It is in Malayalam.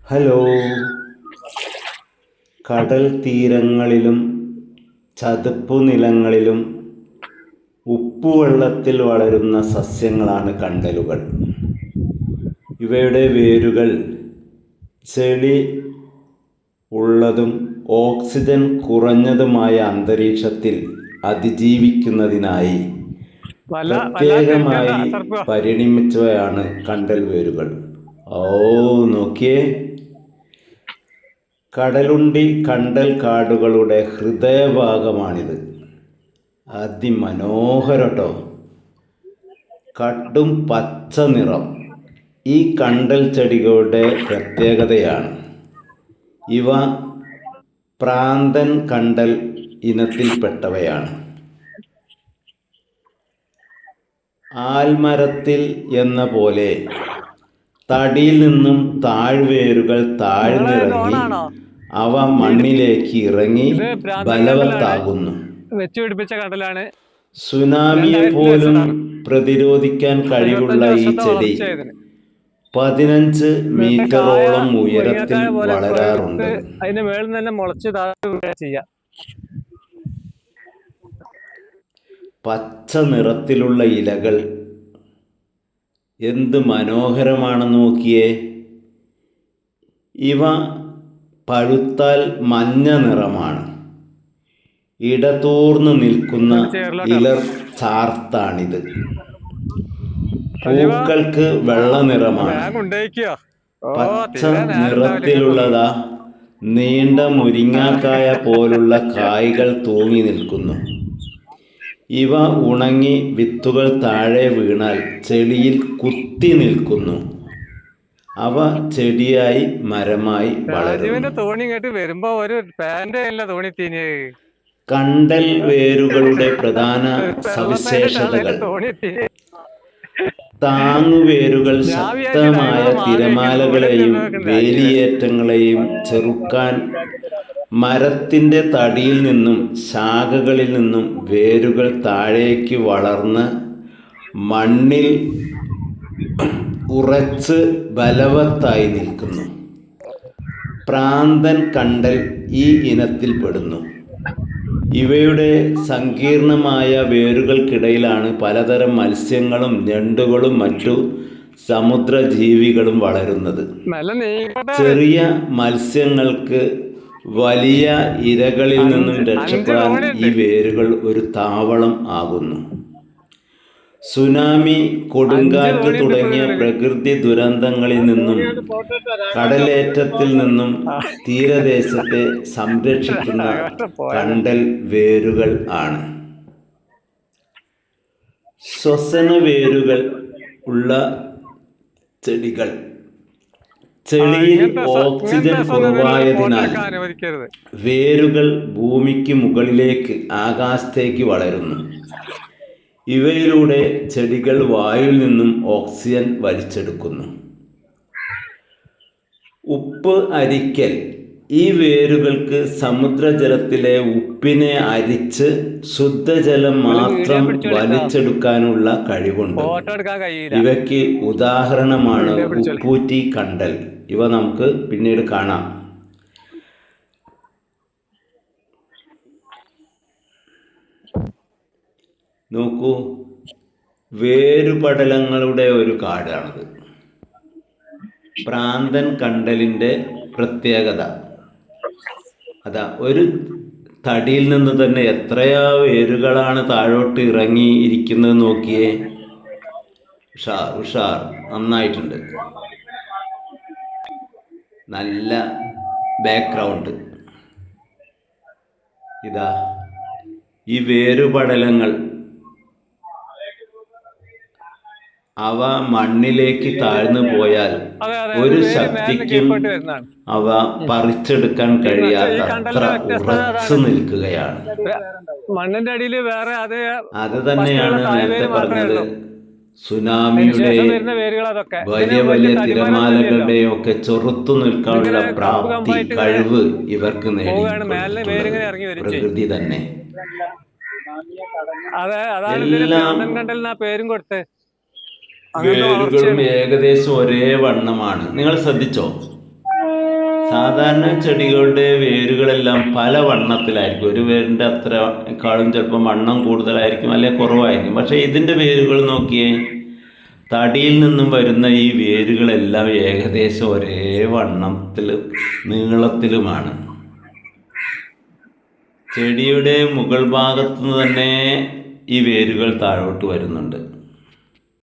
ഹലോ. കടൽ തീരങ്ങളിലും ചതുപ്പു നിലങ്ങളിലും ഉപ്പുവെള്ളത്തിൽ വളരുന്ന സസ്യങ്ങളാണ് കണ്ടലുകൾ. ഇവയുടെ വേരുകൾ ചെളി ഉള്ളതും ഓക്സിജൻ കുറഞ്ഞതുമായ അന്തരീക്ഷത്തിൽ അതിജീവിക്കുന്നതിനായി പ്രത്യേകമായി പരിണമിച്ചവയാണ് കണ്ടൽ വേരുകൾ. നോക്കിയേ, കടലുണ്ടി കണ്ടൽ കാടുകളുടെ ഹൃദയഭാഗമാണിത്. അതിമനോഹരട്ടോ, കടും പച്ച നിറം ഈ കണ്ടൽ ചെടികളുടെ പ്രത്യേകതയാണ്. ഇവ പ്രാന്തൻ കണ്ടൽ ഇനത്തിൽപ്പെട്ടവയാണ്. ആൽമരത്തിൽ എന്ന പോലെ തടിയിൽ നിന്നും താഴ്വേരുകൾ താഴ്ന്നിറങ്ങി അവ മണ്ണിലേക്ക് ഇറങ്ങി ബലവത്താകുന്നു. സുനാമിയെ പോലും പ്രതിരോധിക്കാൻ കഴിവുള്ള ഈ ചെടി 15 മീറ്ററോളം ഉയരത്തിൽ വളരാറുണ്ട്. അതിന്റെ മേളിൽ തന്നെ മുളച്ച് പച്ച നിറത്തിലുള്ള ഇലകൾ എന്ത് മനോഹരമാണെന്ന് നോക്കിയേ. ഇവ പഴുത്താൽ മഞ്ഞ നിറമാണ്. ഇടതൂർന്ന് നിൽക്കുന്ന ഇലർ ചാർത്താണിത്. പൂക്കൾക്ക് വെള്ള നിറമാണ്. പച്ച നിറത്തിലുള്ളതാ നീണ്ട മുരിങ്ങാക്കായ പോലുള്ള കായ്കൾ തൂങ്ങി നിൽക്കുന്നു. ഇവ ഉണങ്ങി വിത്തുകൾ താഴെ വീണാൽ ചെടിയിൽ കുത്തി നിൽക്കുന്നു. അവ ചെടിയായി മരമായി വളരുന്നു. കണ്ടൽ വേരുകളുടെ പ്രധാന സവിശേഷതകൾ: താങ്ങുവേരുകൾ ശക്തമായ തിരമാലകളെയും വേലിയേറ്റങ്ങളെയും ചെറുക്കാൻ മരത്തിൻ്റെ തടിയിൽ നിന്നും ശാഖകളിൽ നിന്നും വേരുകൾ താഴേക്ക് വളർന്ന് മണ്ണിൽ ഉറച്ച് ബലവത്തായി നിൽക്കുന്നു. പ്രാന്തൻ കണ്ടൽ ഈ ഇനത്തിൽപ്പെടുന്നു. ഇവയുടെ സങ്കീർണമായ വേരുകൾക്കിടയിലാണ് പലതരം മത്സ്യങ്ങളും ഞണ്ടുകളും മറ്റു സമുദ്രജീവികളും വളരുന്നത്. ചെറിയ മത്സ്യങ്ങൾക്ക് വലിയ ഇരകളിൽ നിന്നും രക്ഷപ്പെടാൻ ഈ വേരുകൾ ഒരു താവളം ആകുന്നു. സുനാമി, കൊടുങ്കാറ്റ് തുടങ്ങിയ പ്രകൃതി ദുരന്തങ്ങളിൽ നിന്നും കടലേറ്റത്തിൽ നിന്നും തീരദേശത്തെ സംരക്ഷിക്കുന്ന കണ്ടൽ വേരുകൾ ആണ്. ശ്വസന വേരുകൾ ഉള്ള ചെടികൾ. ചെളിയിൽ ഓക്സിജൻ കുറവായതിനാൽ വേരുകൾ ഭൂമിക്ക് മുകളിലേക്ക് ആകാശത്തേക്ക് വളരുന്നു. ഇവയിലൂടെ ചെടികൾ വായുവിൽ നിന്നും ഓക്സിജൻ വലിച്ചെടുക്കുന്നു. ഉപ്പ് അരിക്കൽ. ഈ വേരുകൾക്ക് സമുദ്രജലത്തിലെ ഉപ്പിനെ അരിച്ച് ശുദ്ധജലം മാത്രം വലിച്ചെടുക്കാനുള്ള കഴിവുണ്ട്. ഇവയ്ക്ക് ഉദാഹരണമാണ് ഉപ്പൂറ്റി കണ്ടൽ. ഇവ നമുക്ക് പിന്നീട് കാണാം. നോക്കൂ, വേരുപടലങ്ങളുടെ ഒരു കാടാണിത്. പ്രാന്തൻ കണ്ടലിൻ്റെ പ്രത്യേകത അതാ, ഒരു തടിയിൽ നിന്ന് തന്നെ എത്രയോ വേരുകളാണ് താഴോട്ട് ഇറങ്ങി ഇരിക്കുന്നത് നോക്കിയേ. ഉഷാർ, നന്നായിട്ടുണ്ട്. നല്ല ബാക്ക്ഗ്രൗണ്ട്. ഇതാ ഈ വേരുപടലങ്ങൾ അവ മണ്ണിലേക്ക് താഴ്ന്നു പോയാൽ ഒരു ശക്തിക്കും അവ പറിച്ചെടുക്കാൻ കഴിയാത്ത അത്ര ഉറച്ചു നിൽക്കുകയാണ്. മണ്ണിന്റെ അടിയിൽ വേറെ അത് തന്നെയാണ് നേരത്തെ പറഞ്ഞത്. സുനാമിയുടെയും വലിയ വലിയ തിരമാലകളുടെയും ഒക്കെ ചെറുത്തു നിൽക്കാനുള്ള പ്രാപ്തി, കഴിവ് ഇവർക്ക് നേടി പ്രകൃതി തന്നെ. പേരും കൊടുത്ത് വേരുകളും ഏകദേശം ഒരേ വണ്ണമാണ്. നിങ്ങൾ ശ്രദ്ധിച്ചോ? സാധാരണ ചെടികളുടെ വേരുകളെല്ലാം പല വണ്ണത്തിലായിരിക്കും. ഒരു വേരിൻ്റെ അത്രക്കാളും ചിലപ്പോൾ വണ്ണം കൂടുതലായിരിക്കും, അല്ലെങ്കിൽ കുറവായിരിക്കും. പക്ഷേ ഇതിൻ്റെ വേരുകൾ നോക്കിയേ, തടിയിൽ നിന്നും വരുന്ന ഈ വേരുകളെല്ലാം ഏകദേശം ഒരേ വണ്ണത്തിലും നീളത്തിലുമാണ്. ചെടിയുടെ മുകൾ ഭാഗത്തു നിന്ന് തന്നെ ഈ വേരുകൾ താഴോട്ട് വരുന്നുണ്ട്.